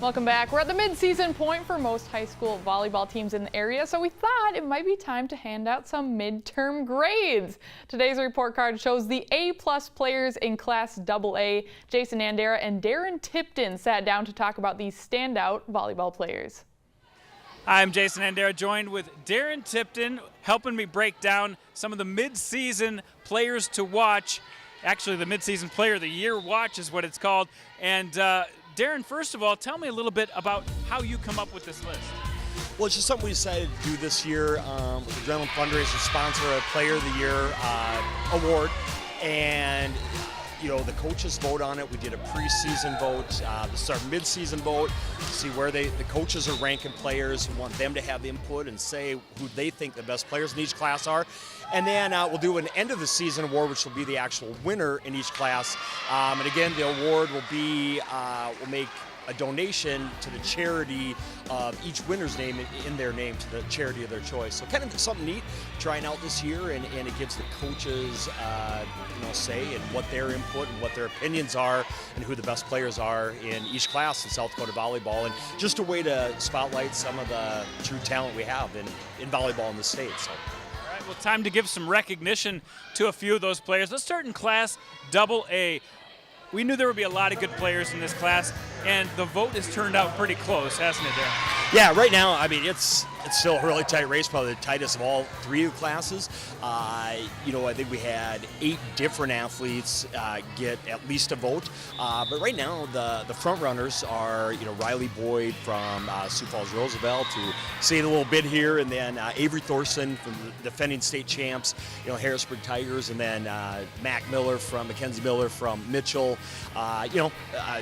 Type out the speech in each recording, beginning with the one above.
Welcome back. We're at the mid-season point for most high school volleyball teams in the area, so we thought it might be time to hand out some midterm grades. Today's report card shows the A-plus players in Class AA. Jason Andera and Darren Tipton sat down to talk about these standout volleyball players. I'm Jason Andera, joined with Darren Tipton, helping me break down some of the mid-season players to watch. Actually, the mid-season player of the year watch is what it's called. And Darren, first of all, tell me a little bit about how you come up with this list. Well, it's just something we decided to do this year. With the Adrenaline Fundraiser sponsor a Player of the Year award, and you know, the coaches vote on it. We did a preseason vote. This is our mid-season vote to see where the coaches are ranking players. We want them to have input and say who they think the best players in each class are. And then we'll do an end-of-the-season award, which will be the actual winner in each class. And again, the award will be, we'll make a donation to the charity of each winner's name in their name to the charity of their choice. So kind of something neat trying out this year, and it gives the coaches say in what their input and what their opinions are and who the best players are in each class in South Dakota volleyball, and just a way to spotlight some of the true talent we have in volleyball in the state. So. All right, well, time to give some recognition to a few of those players. Let's start in Class AA. We knew there would be a lot of good players in this class, and the vote has turned out pretty close, hasn't it, Darren? Yeah, right now, I mean, it's still a really tight race, probably the tightest of all three of the classes. I think we had 8 different athletes get at least a vote. But right now, the front runners are, Riley Boyd from Sioux Falls Roosevelt, who stayed a little bit here, and then Avery Thorson from the defending state champs, Harrisburg Tigers, and then Makenzie Miller from Mitchell.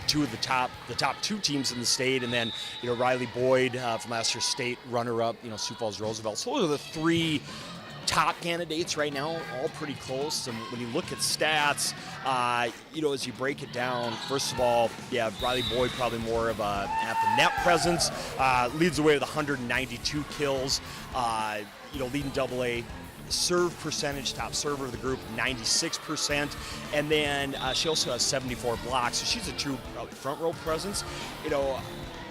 Two of the top 2 teams in the state, and then Riley Boyd from last year's state runner-up, Sioux Falls Roosevelt. So those are the 3 top candidates right now, all pretty close. And when you look at stats, as you break it down, first of all, yeah, Riley Boyd probably more of a at the net presence, leads the way with 192 kills, leading AA. Serve percentage, top server of the group, 96%, and then she also has 74 blocks, so she's a true front row presence.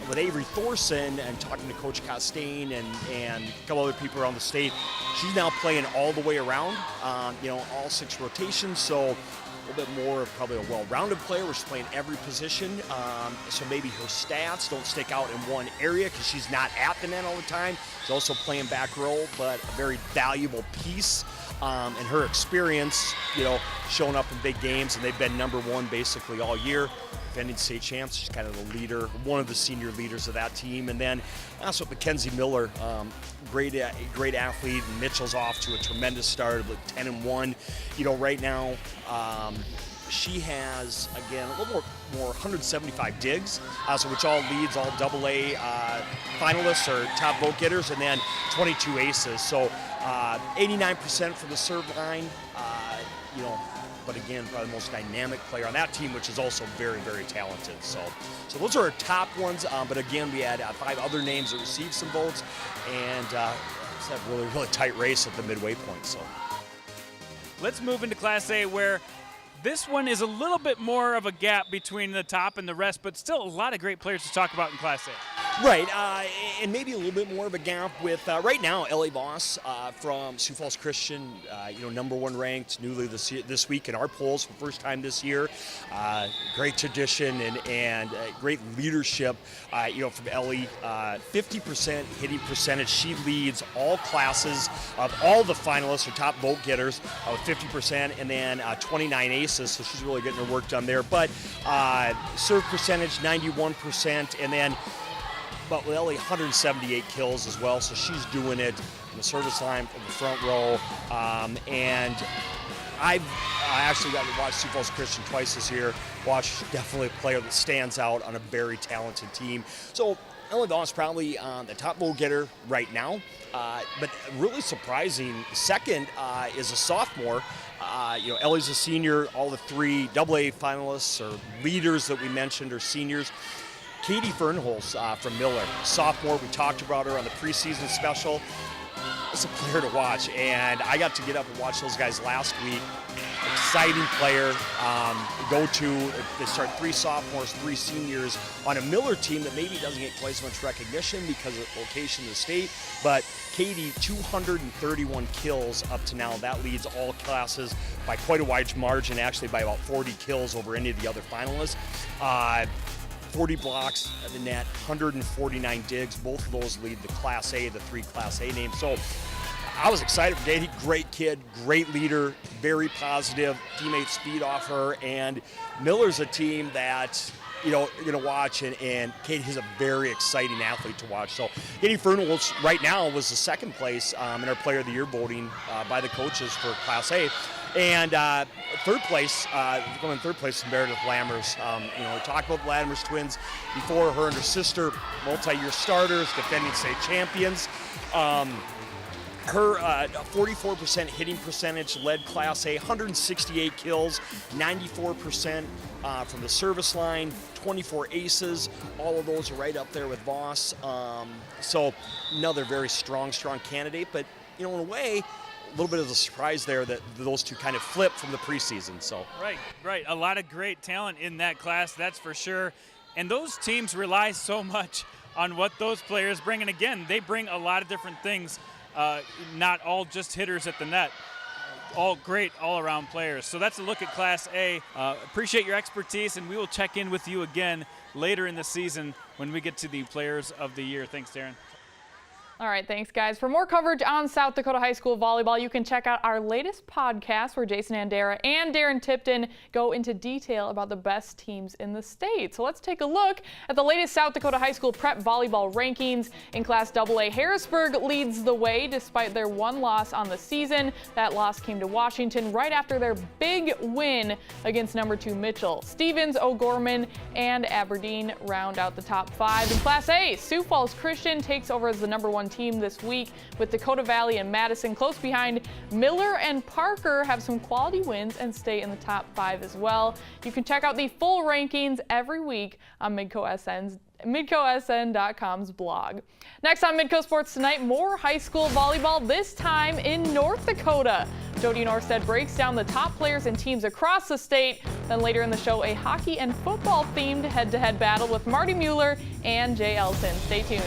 With Avery Thorson and talking to Coach Costain and a couple other people around the state, she's now playing all the way around, all 6 rotations, so a little bit more of probably a well-rounded player where she's playing every position, so maybe her stats don't stick out in one area because she's not at the net all the time. She's also playing back row, but a very valuable piece, and her experience, showing up in big games, and they've been #1 basically all year. Defending state champs, she's kind of the leader, one of the senior leaders of that team. And then also Makenzie Miller, great athlete, and Mitchell's off to a tremendous start, like 10-1. Right now, she has, again, a little more 175 digs, which all leads all AA finalists or top vote getters, and then 22 aces. So 89% for the serve line, but again, probably the most dynamic player on that team, which is also very, very talented. So those are our top ones, but again, we had 5 other names that received some votes, and it's a really, really tight race at the midway point. So let's move into Class A, where this one is a little bit more of a gap between the top and the rest, but still a lot of great players to talk about in Class A. Right, and maybe a little bit more of a gap with, right now, Ellie Voss from Sioux Falls Christian, #1 ranked newly this week in our polls for the first time this year. Great tradition and great leadership, from Ellie. 50% hitting percentage. She leads all classes of all the finalists or top vote getters with 50%, and then 29 aces, so she's really getting her work done there. But serve percentage, 91%, and then but with Ellie, 178 kills as well, so she's doing it in the service line from the front row. And I actually got to watch Sioux Falls Christian twice this year. Watch definitely a player that stands out on a very talented team. So Ellie Voss probably the top vote getter right now, but really surprising. Second is a sophomore. Ellie's a senior. All the 3 AA finalists or leaders that we mentioned are seniors. Katie Fernholz from Miller, sophomore. We talked about her on the preseason special. It's a player to watch, and I got to get up and watch those guys last week. exciting player. They start 3 sophomores, 3 seniors on a Miller team that maybe doesn't get quite as much recognition because of location in the state. But Katie, 231 kills up to now. That leads all classes by quite a wide margin, actually by about 40 kills over any of the other finalists. 40 blocks at the net, 149 digs. Both of those lead the Class A, the 3 Class A names. So I was excited for Katie. Great kid, great leader, very positive. Teammates feed off her, and Miller's a team that you're going to watch, and Katie is a very exciting athlete to watch. So Katie Fernholz right now was the 2nd place in our Player of the Year voting by the coaches for Class A. And 3rd place, going in 3rd place is Meredith Lammers. We talked about the Lammers twins before. Her and her sister, multi-year starters, defending state champions. Her 44% hitting percentage led Class A, 168 kills, 94% from the service line, 24 aces. All of those are right up there with Voss. So another very strong candidate. But, in a way, a little bit of a surprise there that those two kind of flipped from the preseason. So Right. A lot of great talent in that class, that's for sure. And those teams rely so much on what those players bring. And again, they bring a lot of different things. Not all just hitters at the net, all great all-around players. So that's a look at Class A. Appreciate your expertise, and we will check in with you again later in the season when we get to the Players of the Year. Thanks, Darren. All right, thanks, guys. For more coverage on South Dakota High School volleyball, you can check out our latest podcast where Jason Andera and Darren Tipton go into detail about the best teams in the state. So let's take a look at the latest South Dakota High School prep volleyball rankings. In Class AA, Harrisburg leads the way despite their 1 loss on the season. That loss came to Washington right after their big win against number 2 Mitchell. Stevens, O'Gorman, and Aberdeen round out the top 5. In Class A, Sioux Falls Christian takes over as the number 1 team this week, with Dakota Valley and Madison close behind. Miller and Parker have some quality wins and stay in the top 5 as well. You can check out the full rankings every week on MidcoSN.com's blog. Next on Midco Sports Tonight, more high school volleyball, this time in North Dakota. Jody Norstead breaks down the top players and teams across the state. Then later in the show, a hockey and football themed head-to-head battle with Marty Mueller and Jay Elton. Stay tuned.